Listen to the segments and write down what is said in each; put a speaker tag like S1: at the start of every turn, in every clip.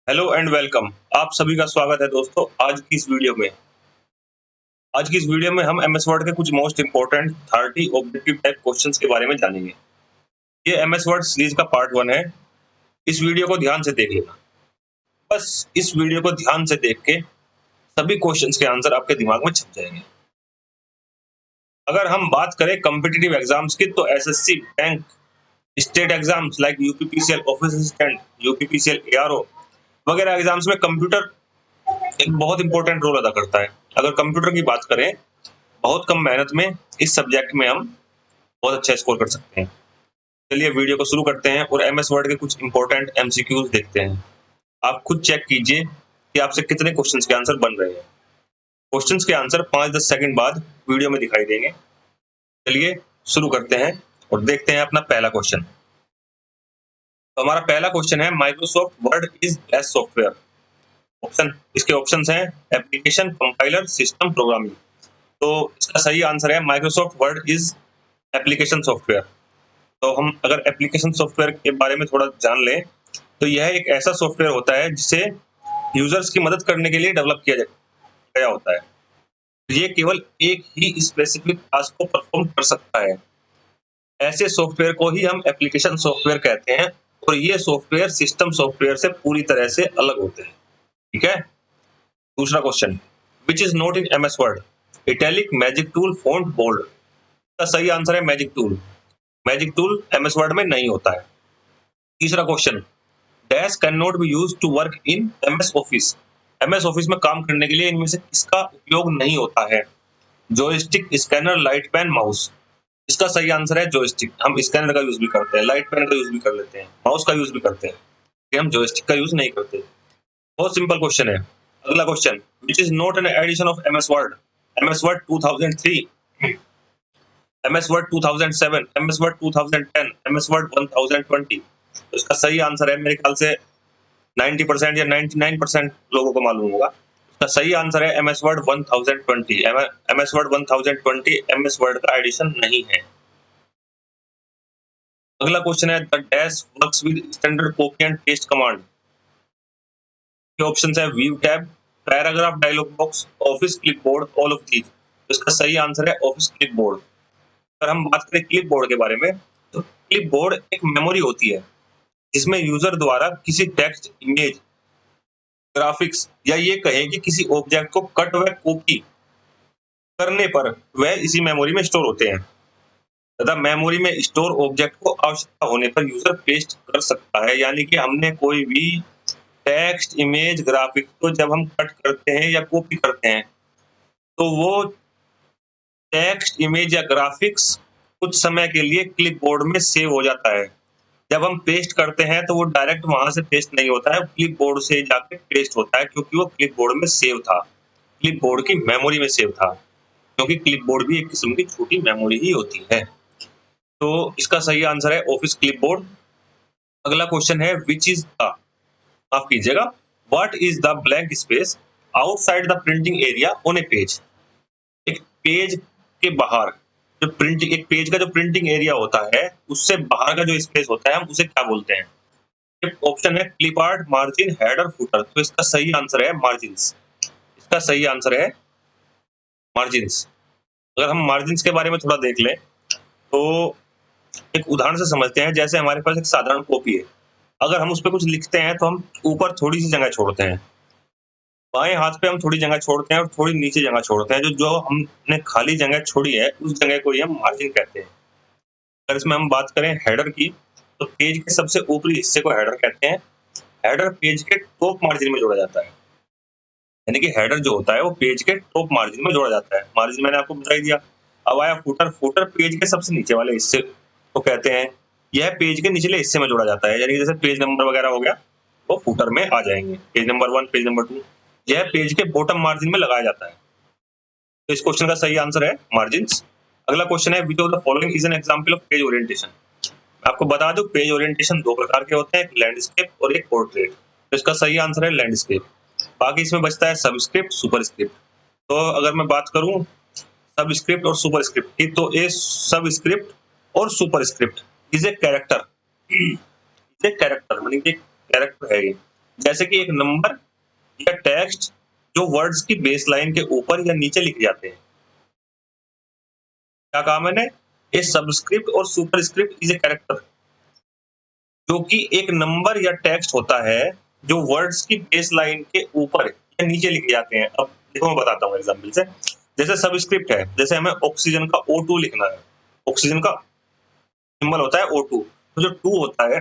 S1: Hello and welcome. आप सभी का स्वागत है दोस्तों आज की इस वीडियो में हम एमएस वर्ड के कुछ most important 30 objective type questions के बारे में जानेंगे। ये एमएस वर्ड सीरीज का पार्ट 1 है। इस वीडियो को ध्यान से देख लेना। बस इस वीडियो को ध्यान से देख के सभी क्वेश्चंस के आंसर आपके दिमाग में छप जाएंगे। अगर हम बात करें कॉम्पिटिटिव एग्जाम्स की तो SSC, bank, state exams like UPPCL office assistant, UPPCL ARO वगैरह एग्जाम्स में कंप्यूटर एक बहुत इंपॉर्टेंट रोल अदा करता है। अगर कंप्यूटर की बात करें, बहुत कम मेहनत में इस सब्जेक्ट में हम बहुत अच्छा स्कोर कर सकते हैं। चलिए वीडियो को शुरू करते हैं और एमएस वर्ड के कुछ इंपॉर्टेंट एमसीक्यूज देखते हैं। आप खुद चेक कीजिए कि आपसे कितने क्वेश्चंस के आंसर बन रहे हैं। क्वेश्चंस के आंसर 5-10 सेकंड बाद वीडियो में दिखाई देंगे। चलिए शुरू करते हैं और देखते हैं अपना पहला क्वेश्चन। तो हमारा पहला क्वेश्चन है, Microsoft word is best software. इसके ऑप्शंस हैं एप्लीकेशन, कंपाइलर, सिस्टम, प्रोग्रामिंग। तो इसका सही आंसर है Microsoft word is application software. तो हम अगर एप्लीकेशन सॉफ्टवेयर के बारे में थोड़ा जान लें तो यह एक ऐसा सॉफ्टवेयर होता है जिसे यूजर्स की मदद करने के लिए डेवलप किया गया होता है। ये केवल एक ही स्पेसिफिक टास्क को परफॉर्म कर सकता है। ऐसे सॉफ्टवेयर को ही हम एप्लीकेशन सॉफ्टवेयर कहते हैं और ये सॉफ्टवेयर सिस्टम सॉफ्टवेयर से पूरी तरह से अलग होते हैं। ठीक है। दूसरा question, which is not in MS Word, italic, magic tool, font, bold. का सही आंसर है मैजिक टूल। मैजिक टूल एमएस वर्ड में नहीं होता है। तीसरा question, dash can not be used to work in MS Office. MS Office में काम करने के लिए इनमें से किसका उपयोग नहीं होता है? Joystick, scanner, light pen, mouse. इसका सही आंसर है जॉयस्टिक। हम स्कैनर का यूज भी करते हैं, लाइट पेन का यूज भी कर लेते हैं, माउस का यूज भी करते हैं, लेकिन हम जॉयस्टिक का यूज नहीं करते। बहुत सिंपल क्वेश्चन है। अगला question, which is not an edition of MS Word. MS Word 2003, MS Word 2007, MS Word 2010, MS Word 1020। तो इसका सही आंसर है, मेरे ख्याल से 90% या 99% लोगों को मालूम होगा। इसका सही आंसर है MS Word 1020। MS Word 1020 MS Word का एडिशन नहीं है। अगला क्वेश्चन है, the dash works with standard copy and paste command. के ऑप्शंस है view tab, paragraph dialog box, office clipboard, all of these. तो इसका सही आंसर है ऑफिस क्लिपबोर्ड। अगर हम बात करें क्लिपबोर्ड के बारे में तो क्लिपबोर्ड एक मेमोरी होती है जिसमें यूजर द्वारा किसी टेक्स्ट, इमेज, ग्राफिक्स या ये कहें कि किसी ऑब्जेक्ट को कट व कॉपी करने पर वह इसी मेमोरी में स्टोर होते हैं तथा मेमोरी में स्टोर ऑब्जेक्ट को आवश्यकता होने पर यूजर पेस्ट कर सकता है। यानी कि हमने कोई भी टेक्स्ट, इमेज, ग्राफिक्स को जब हम कट करते हैं या कॉपी करते हैं तो वो टेक्स्ट, इमेज या ग्राफिक्स कुछ समय के लिए क्लिपबोर्ड में सेव हो जाता है। जब हम पेस्ट करते हैं तो वो डायरेक्ट वहां से पेस्ट नहीं होता है, क्लिपबोर्ड से जाके पेस्ट होता है क्योंकि वो क्लिपबोर्ड में सेव था, क्लिपबोर्ड की मेमोरी में सेव था, क्योंकि क्लिपबोर्ड भी एक किस्म की छोटी मेमोरी ही होती है। तो इसका सही आंसर है ऑफिस क्लिपबोर्ड। अगला क्वेश्चन है, विच इज द, माफ कीजिएगा, what is the blank space outside the printing area on A page. एक पेज के बाहर जो प्रिंटिंग, एक पेज का जो प्रिंटिंग एरिया होता है उससे बाहर का जो स्पेस होता है हम उसे क्या बोलते हैं? ऑप्शन है clip art, margin, header, footer. तो इसका सही आंसर है मार्जिन्स। इसका सही आंसर है मार्जिन्स। अगर हम मार्जिन्स के बारे में थोड़ा देख लें तो एक उदाहरण से समझते हैं। जैसे हमारे पास एक साधारण कॉपी है, अगर हम उस पर कुछ लिखते हैं तो हम ऊपर थोड़ी सी जगह छोड़ते हैं, बाएं हाथ पे हम थोड़ी जगह छोड़ते हैं और थोड़ी नीचे जगह छोड़ते हैं। जो जो हमने खाली जगह छोड़ी है उस जगह को ही हम मार्जिन कहते हैं। अगर इसमें हम बात करें हेडर की तो पेज के सबसे ऊपरी हिस्से को हेडर कहते हैं। हेडर पेज के टॉप मार्जिन में जोड़ा जाता है, यानी कि हेडर जो होता है वो पेज के टॉप मार्जिन में जोड़ा जाता है। मार्जिन मैंने आपको बता ही दिया। अब आया फुटर। फुटर पेज के सबसे नीचे वाले हिस्से को कहते हैं। यह पेज के निचले हिस्से में जोड़ा जाता है, यानी कि जैसे पेज नंबर वगैरह हो गया वो फुटर में आ जाएंगे। पेज नंबर 1, पेज नंबर 2, यह पेज के बॉटम मार्जिन में लगाया जाता है। तो इस क्वेश्चन का सही आंसर है मार्जिन्स। अगला क्वेश्चन है, विच of the following is an example of page orientation. आपको बता दूं पेज ओरिएंटेशन दो प्रकार के होते हैं, एक लैंडस्केप और एक पोर्ट्रेट। तो इसका सही आंसर है लैंडस्केप। बाकी इसमें बचता है सबस्क्रिप्ट, सुपरस्क्रिप्ट। तो अगर मैं बात करूं सबस्क्रिप्ट और सुपरस्क्रिप्ट की तो ये सबस्क्रिप्ट और superscript is a character. Is a character, मतलब एक कैरेक्टर है ये। जैसे कि एक नंबर या टेक्स्ट जो वर्ड्स की बेसलाइन के ऊपर या नीचे लिखे जाते हैं। क्या कहा मैंने? ए सबस्क्रिप्ट और सुपरस्क्रिप्ट इज ए कैरेक्टर, जो कि एक नंबर या टेक्स्ट होता है जो वर्ड्स की बेसलाइन के ऊपर या नीचे लिखे जाते हैं। अब देखो मैं बताता हूँ एग्जाम्पल से। जैसे सबस्क्रिप्ट है, जैसे हमें ऑक्सीजन का O2 लिखना है, ऑक्सीजन का सिंबल होता है O2, तो जो 2 होता है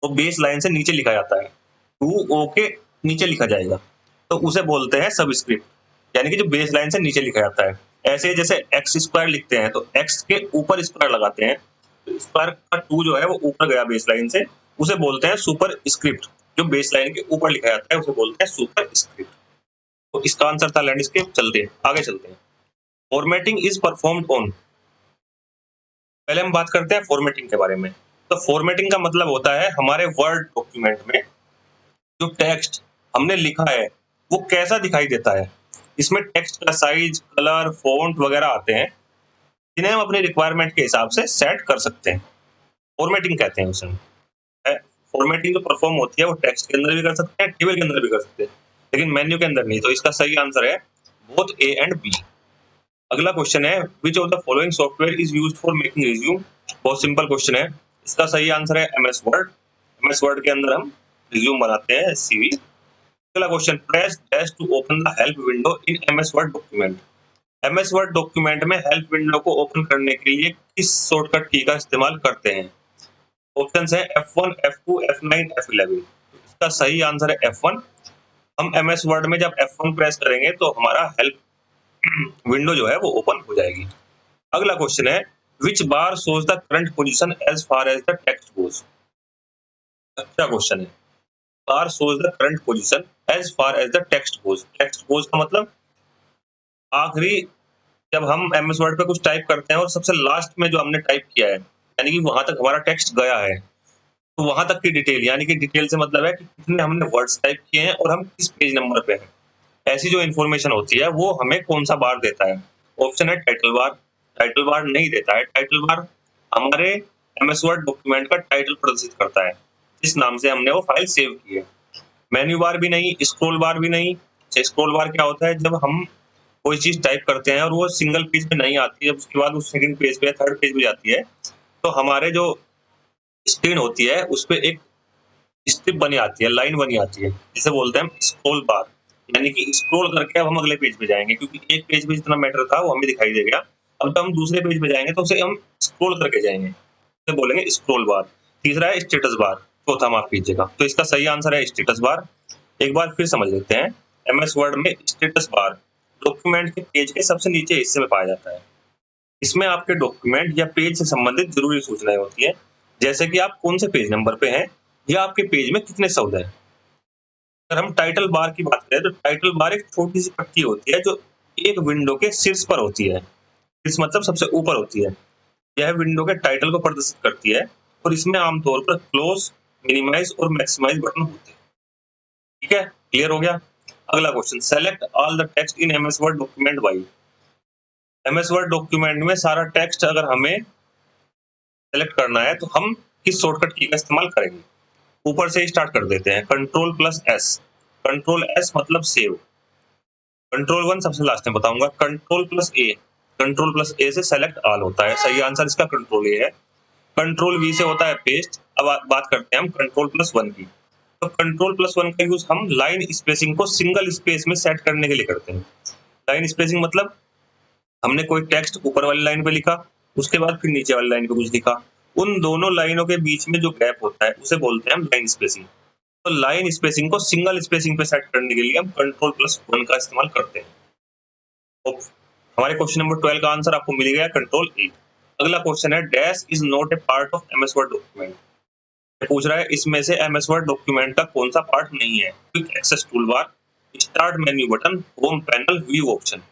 S1: वो बेस लाइन से नीचे लिखा जाता है, 2O के नीचे लिखा जाएगा, तो उसे बोलते हैं सबस्क्रिप्ट, यानी कि जो बेस लाइन से नीचे लिखा जाता है। ऐसे जैसे एक्स स्क्वायर लिखते हैं तो एक्स के ऊपर स्क्वायर लगाते हैं, तो स्क्वायर का 2 जो है वो ऊपर गया बेस लाइन से, उसे बोलते हैं सुपर स्क्रिप्ट। जो बेस लाइन के ऊपर लिखा जाता है उसे बोलते हैं सुपर स्क्रिप्ट। तो इसका आंसर था लैंडस्केप। चलते हैं आगे, चलते हैं। फॉर्मेटिंग इज परफॉर्म्ड ऑन, पहले हम बात करते हैं फॉर्मेटिंग के बारे में। तो फॉर्मेटिंग का मतलब होता है हमारे वर्ड डॉक्यूमेंट में जो टेक्स्ट हमने लिखा है वो कैसा दिखाई देता है। इसमें टेक्स्ट का साइज, कलर, फॉन्ट वगैरह आते हैं, जिन्हें हम अपनी रिक्वायरमेंट के हिसाब से सेट कर सकते हैं। फॉर्मेटिंग कहते हैं उसे। फॉर्मेटिंग जो परफॉर्म होती है वो टेक्स्ट के अंदर भी कर सकते हैं, टेबल के अंदर भी कर सकते हैं, लेकिन मेन्यू के अंदर नहीं। तो इसका सही आंसर है बोथ ए एंड बी। अगला क्वेश्चन है, विच of the following software is used for making resume. बहुत सिंपल क्वेश्चन है। इसका सही आंसर है एमएस वर्ड। एमएस वर्ड के अंदर हम रिज्यूम बनाते हैं, सीवी। अगला question, press dash to open the help window in MS Word document. MS Word document में हेल्प विंडो को ओपन करने के लिए किस शॉर्टकट की का इस्तेमाल करते हैं? ऑप्शंस है F1, F2, F9, F11। इसका सही आंसर है F1। हम एमएस वर्ड में जब F1 प्रेस करेंगे तो हमारा हेल्प विंडो जो है वो ओपन हो जाएगी। अगला क्वेश्चन है, which bar shows the current position as far as the text goes. अच्छा क्वेश्चन है। Bar shows the current position as far as the text goes. Text goes का मतलब आखिरी, जब हम एमएस वर्ड पे कुछ टाइप करते हैं और सबसे लास्ट में जो हमने टाइप किया है, यानी कि वहां तक हमारा टेक्स्ट गया है, तो वहां तक की डिटेल, यानी कि डिटेल से मतलब है कि कितने हमने वर्ड्स टाइप किए हैं और हम किस पेज नंबर पे हैं। ऐसी जो इन्फॉर्मेशन होती है वो हमें कौन सा बार देता है? ऑप्शन है टाइटल बार। टाइटल बार नहीं देता है। टाइटल बार हमारे एमएस वर्ड डॉक्यूमेंट का टाइटल प्रदर्शित करता है, जिस नाम से हमने वो फाइल सेव की है। मेन्यू बार भी नहीं, स्क्रॉल बार भी नहीं। स्क्रॉल बार क्या होता है? जब हम कोई चीज टाइप करते हैं और वो सिंगल पेज पे नहीं आती है, जब उसके बाद वो सेकंड पेज पे या थर्ड पेज पे जाती है, तो हमारे जो स्क्रीन होती है उस पे एक स्ट्रिप बनी आती है, लाइन बनी आती है, जिसे बोलते हैं स्क्रॉल बार। यानी कि स्क्रॉल करके अब हम अगले पेज पे जाएंगे, क्योंकि एक पेज पे जितना मैटर था वो हमें दिखाई देगा। अब जब हम दूसरे पेज पे जाएंगे तो उसे हम स्क्रॉल करके जाएंगे, उसे बोलेंगे स्क्रॉल बार। तीसरा है स्टेटस बार। चौथा माफ कीजिएगा। तो इसका सही आंसर है स्टेटस बार। एक बार फिर समझ लेते हैं। एमएस वर्ड में स्टेटस बार डॉक्यूमेंट के पेज के सबसे नीचे हिस्से में पाया जाता है। इसमें आपके डॉक्यूमेंट या पेज से संबंधित जरूरी सूचनाएं होती है, जैसे कि आप कौन से पेज नंबर पे हैं या आपके पेज में कितने शब्द हैं। अगर हम टाइटल बार की बात करें तो टाइटल बार एक छोटी सी पट्टी होती है जो एक विंडो के शीर्ष पर होती है। शीर्ष मतलब सबसे ऊपर होती है। यह विंडो के टाइटल को प्रदर्शित करती है और इसमें आमतौर पर क्लोज, मिनिमाइज और मैक्सिमाइज बटन होते हैं। ठीक है, क्लियर हो गया। अगला question, select all the text in MS Word document bye. MS Word document में सारा टेक्स्ट अगर हमें सेलेक्ट करना है तो हम किस शॉर्टकट की का इस्तेमाल करेंगे? ऊपर से ही स्टार्ट कर देते हैं। Control plus S. Control S मतलब सेव। कंट्रोल वन सबसे लास्ट में बताऊंगा। कंट्रोल प्लस ए। कंट्रोल प्लस ए से सेलेक्ट ऑल होता है। सही आंसर इसका कंट्रोल ए है। कंट्रोल वी से होता है पेस्ट। अब बात करते हैं हम कंट्रोल प्लस वन की। तो कंट्रोल प्लस वन का यूज हम लाइन स्पेसिंग को सिंगल स्पेस में सेट करने के लिए करते हैं। लाइन स्पेसिंग मतलब हमने कोई टेक्स्ट ऊपर वाली लाइन पे लिखा, उसके बाद फिर नीचे वाली लाइन पे कुछ लिखा, उन दोनों लाइनों के बीच में जो गैप होता है उसे बोलते हैं हम लाइन स्पेसिंग। तो लाइन स्पेसिंग को सिंगल स्पेसिंग पे सेट करने के लिए हम कंट्रोल प्लस वन का इस्तेमाल करते हैं। तो हमारे क्वेश्चन नंबर 12 का आंसर आपको मिल गया, कंट्रोल ए। अगला क्वेश्चन है, dash is not a part of MS Word document. पूछ रहा है इसमें से एमएस वर्ड डॉक्यूमेंट का कौन सा पार्ट नहीं है? Quick access tool bar, start menu button, home panel, view option.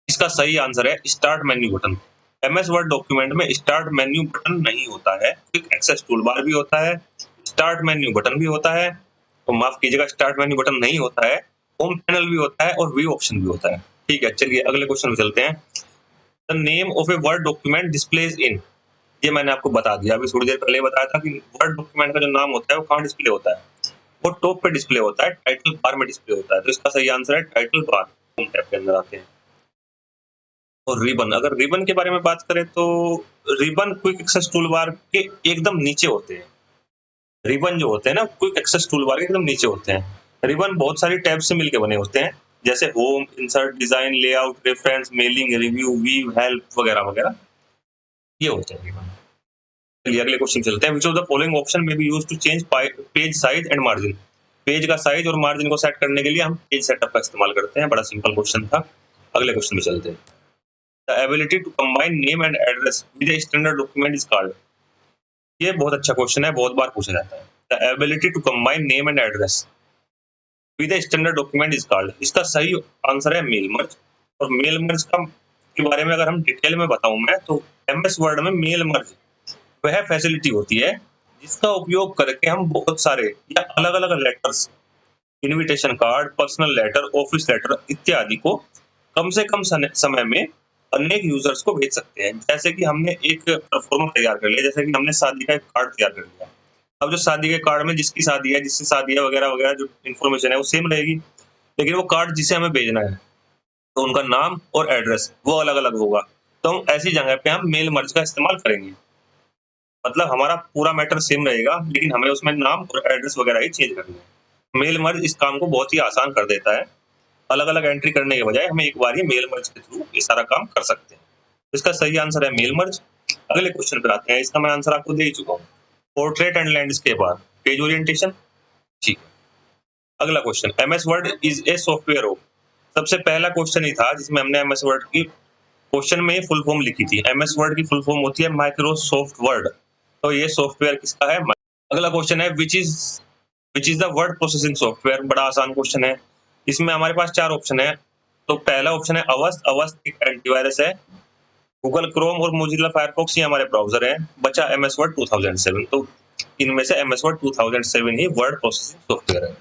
S1: इसका सही आंसर है start menu button. MS Word document में स्टार्ट मेन्यू बटन नहीं होता है। क्विक एक्सेस टूल बार भी होता है, स्टार्ट मेन्यू बटन भी होता है, तो माफ कीजिएगा स्टार्ट मेन्यू बटन नहीं होता है, होम पैनल भी होता है और व्यू ऑप्शन भी होता है। ठीक है, चलिए अगले क्वेश्चन में चलते हैं। The name of a word document displays in. ये मैंने आपको बता दिया, अभी थोड़ी देर पहले बताया था कि वर्ड डॉक्यूमेंट का जो नाम होता है वो कहाँ डिस्प्ले होता है। वो टॉप पे डिस्प्ले होता है, टाइटल बार में डिस्प्ले होता है। तो इसका सही आंसर है टाइटल बार, होम टैब के अंदर आते हैं। और रिबन, अगर रिबन के बारे में बात करें तो ribbon quick access tool bar के एकदम नीचे होते हैं। रिबन जो होते हैं ना, क्विक एक्सेस टूल बार के एकदम नीचे होते हैं। रिबन बहुत सारी टैब से मिलकर बने होते हैं, जैसे home, insert, design, layout, reference, mailing, review, view, help वगैरह वगैरह, ये होते हैं रिबन। चलिए अगले क्वेश्चन चलते हैं। Which of the following option में be used to change page size and margin. Page का साइज और मार्जिन को सेट करने के लिए हम पेज सेटअप का इस्तेमाल करते हैं। बड़ा सिंपल क्वेश्चन था। अगले क्वेश्चन में चलते हैं। The ability to combine name and address with a standard document is called. ये बहुत अच्छा क्वेश्चन है, बहुत बार पूछा जाता है। The ability to combine name and address with a standard document is called. इसका सही आंसर है मेल मर्ज। और मेल मर्ज का के बारे में अगर हम डिटेल में बताऊं मैं, तो एमएस वर्ड में मेल मर्ज वह फैसिलिटी होती है जिसका उपयोग करके हम बहुत सारे या अलग अलग letters, invitation card, personal letter, office letter इत्यादि को कम से कम समय में अनेक यूजर्स को भेज सकते हैं। जैसे कि हमने एक परफॉर्मा तैयार कर लिया, जैसे कि हमने शादी का एक कार्ड तैयार कर लिया। अब जो शादी के कार्ड में जिसकी शादी है, जिससे शादी है वगैरह वगैरह, जो इन्फॉर्मेशन है वो सेम रहेगी, लेकिन वो कार्ड जिसे हमें भेजना है तो उनका नाम और एड्रेस वो अलग अलग होगा। तो हम ऐसी जगह पे हम मेल मर्ज का इस्तेमाल करेंगे। मतलब हमारा पूरा मैटर सेम रहेगा, लेकिन हमें उसमें नाम और एड्रेस वगैरह ही चेंज करना है। मेल मर्ज इस काम को बहुत ही आसान कर देता है। अलग अलग एंट्री करने के बजाय हमें एक बार ही मेल मर्ज के थ्रू ये सारा काम कर सकते हैं। इसका सही आंसर है मेल मर्ज। अगले क्वेश्चन पे आते हैं। इसका मैं आंसर आपको दे ही चुका हूँ। Portrait and landscape are page orientation. ठीक। अगला question, MS Word is a software of. सबसे पहला क्वेश्चन ही था जिसमें हमने एमएस वर्ड की क्वेश्चन में फुल फॉर्म लिखी थी। एमएस वर्ड की फुल फॉर्म होती है माइक्रोसॉफ्ट वर्ड। तो ये सॉफ्टवेयर किसका है? अगला क्वेश्चन है which is the word processing software. बड़ा आसान क्वेश्चन है। इसमें हमारे पास चार ऑप्शन है। तो पहला ऑप्शन है अवस्थ। अवस्थ एक एंटीवायरस है। गूगल क्रोम और मोजिला फायरफॉक्स ये हमारे ब्राउजर हैं। बचा एमएस वर्ड 2007। तो इनमें से एमएस वर्ड 2007 ही वर्ड प्रोसेसिंग सॉफ्टवेयर है।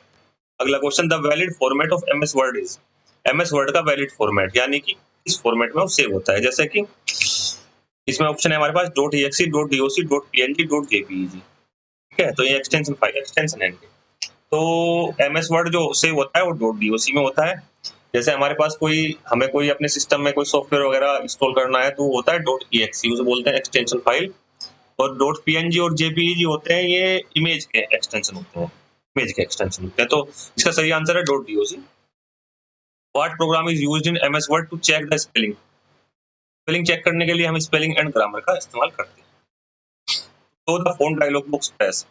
S1: अगला question, the valid format of MS Word is. MS Word का वैलिड फॉर्मेट यानी कि इस फॉर्मेट में वो सेव होता है। जैसे कि इसमें ऑप्शन है हमारे पास .exe, .doc, .png, .jpeg। ठीक है, तो ये एक्सटेंशन फाइल एक्सटेंशन है इनके। तो एमएस वर्ड जो सेव होता है वो .doc में होता है। जैसे हमारे पास हमें कोई अपने सिस्टम में कोई सॉफ्टवेयर वगैरह इंस्टॉल करना है तो वो होता है .exe, उसे बोलते हैं एक्सटेंशन फाइल। और .png और .jpeg होते हैं, ये इमेज के एक्सटेंशन होते हैं। इमेज के एक्सटेंशन होते हैं। तो इसका सही आंसर है .doc। What program is used in MS Word to check the spelling. Spelling check करने के लिए हम स्पेलिंग एंड ग्रामर का इस्तेमाल करते हैं। तो the font dialog box press.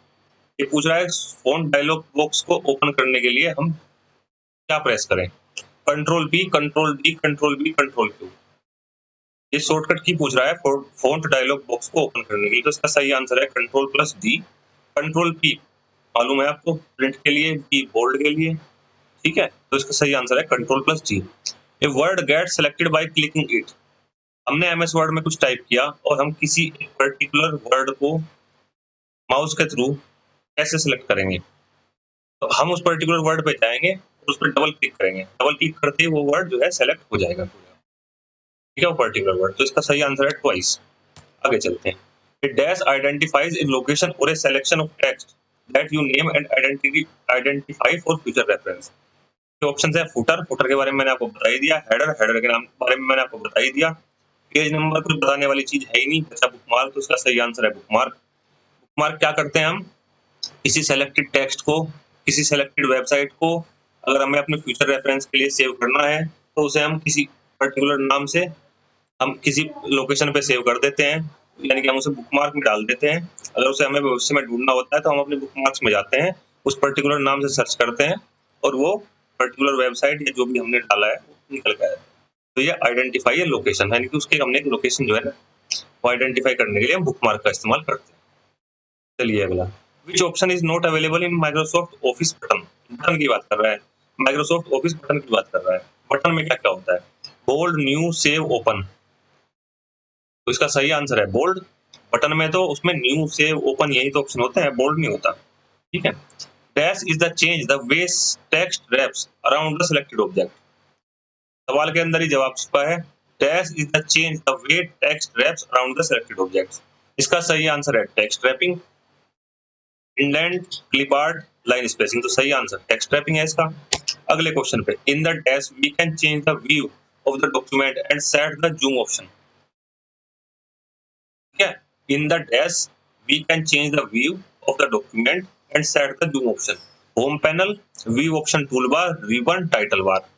S1: ये पूछ रहा है फोन डायलॉग बॉक्स को ओपन करने के लिए हम क्या प्रेस करें? Control P, control D, control B, control Q. ये शॉर्टकट की पूछ रहा है फोंट डायलॉग बॉक्स को ओपन करने के लिए। तो इसका सही आंसर है control plus D. Control P मालूम है आपको प्रिंट के लिए, पी बोल्ड के लिए। ठीक है, तो इसका सही आंसर है control plus D. A word get selected by clicking it. हमने एमएस वर्ड में कुछ टाइप किया और हम किसी पर्टिकुलर वर्ड को माउस के थ्रू कैसे सिलेक्ट करेंगे? तो हम उस पर्टिकुलर वर्ड पे जाएंगे और उस पर डबल क्लिक करेंगे। डबल क्लिक करते ही वो वर्ड जो है सेलेक्ट हो जाएगा पूरा। ठीक है, वो पर्टिकुलर वर्ड। तो इसका सही आंसर है ट्वाइस। आगे चलते हैं। It dash identifies in location or a selection of text that you name and identify for future reference. जो ऑप्शन है फुटर। फुटर के बारे में मैंने आपको बता ही दिया। हेडर। हेडर के नाम के बारे में मैंने आपको बता ही दिया। पेज नंबर कुछ बताने वाली चीज है ही नहीं। बचा बुकमार्क। तो इसका सही आंसर है बुकमार्क। बुकमार्क क्या करते हैं हम? किसी सेलेक्टेड टेक्स्ट को, किसी सेलेक्टेड वेबसाइट को अगर हमें अपने फ्यूचर रेफरेंस के लिए सेव करना है तो उसे हम किसी पर्टिकुलर नाम से हम किसी लोकेशन पे सेव कर देते हैं, यानी कि हम उसे बुकमार्क में डाल देते हैं। अगर उसे हमें भविष्य में ढूंढना होता है तो हम अपने बुकमार्क्स में जाते हैं, उस पर्टिकुलर नाम से सर्च करते हैं और वो पर्टिकुलर वेबसाइट या जो भी हमने डाला है वो निकल के आया। तो ये आइडेंटिफाई है लोकेशन, यानी कि उसके हमने एक लोकेशन जो है ना वो आइडेंटिफाई करने के लिए हम बुकमार्क का इस्तेमाल करते हैं। चलिए अगला, which option is not available in Microsoft office button. Button की बात कर रहा है, माइक्रोसॉफ्ट ऑफिस बटन की बात कर रहा है। बटन में क्या क्या होता है? Bold, new, save, open. तो इसका सही आंसर है बोल्ड। बटन में तो उसमें न्यू, सेव, ओपन यही तो ऑप्शन होते हैं, बोल्ड नहीं होता। ठीक है। Dash is the change the way text wraps around the selected object. सवाल के अंदर ही जवाब छुपा है। Dash is the change the way text wraps around the selected object. इसका सही आंसर है text wrapping. Indent, clip art, line spacing, तो सही आंसर टेक्स्ट रैपिंग है इसका। अगले क्वेश्चन पे, in the dash we can change the view of the document and set the zoom option. ठीक है, in the dash we can change the view of the document and set the zoom option. Home panel, view option, tool bar, ribbon, title bar.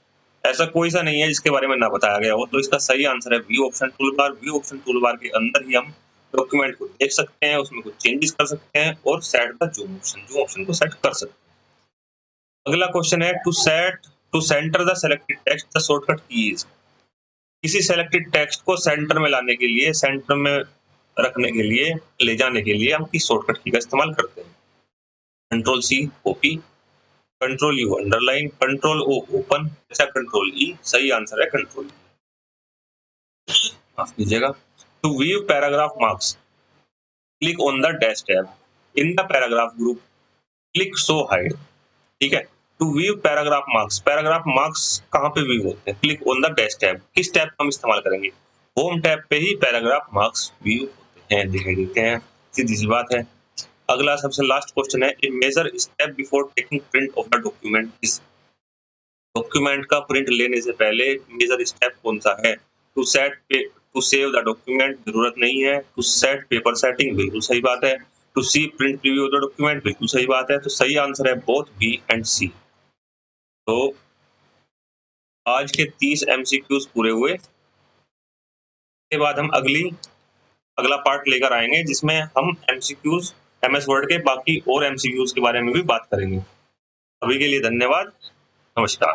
S1: ऐसा कोई सा नहीं है जिसके बारे में ना बताया गया हो, तो इसका सही आंसर है व्यू ऑप्शन टूल बार। व्यू ऑप्शन टूल बार के अंदर ही हम डॉक्यूमेंट को देख सकते हैं, उसमें कुछ चेंजेस कर सकते हैं और set the zoom option, zoom option को सेट कर सकते हैं। अगला क्वेश्चन है, to center the selected text the shortcut keys. किसी सेलेक्टेड टेक्स्ट को सेंटर में लाने के लिए, सेंटर में रखने के लिए, ले जाने के लिए हम किस शॉर्टकट की का इस्तेमाल करते हैं? Control C copy, control U underline, control O open, या कंट्रोल ई। सही आंसर है कंट्रोल ई, माफ कीजिएगा। To view paragraph marks, click on the dash tab. In the paragraph group, click show hide. ठीक है, to view paragraph marks, paragraph marks कहाँ पे view होते हैं? Click on the dash tab. किस टैब का हम इस्तेमाल करेंगे? होम टैब पे ही पैराग्राफ मार्क्स व्यू होते हैं, दिखाई देते हैं, सीधी सी बात है। अगला सबसे लास्ट क्वेश्चन है, a major step before taking print of the document is. Document का प्रिंट लेने से पहले मेजर स्टेप कौन सा है? टू सेव द डॉक्यूमेंट, जरूरत नहीं है। टू सेट पेपर सेटिंग, बिल्कुल सही बात है। To see print preview of the document, बिल्कुल सही बात है। तो सही आंसर है बोथ बी एंड सी। तो आज के 30 एमसीक्यूज पूरे हुए। इसके बाद हम अगला पार्ट लेकर आएंगे जिसमें हम एमसीक्यूज, एमएस वर्ड के बाकी और एमसीक्यूज के बारे में भी बात करेंगे। अभी के लिए धन्यवाद, नमस्कार।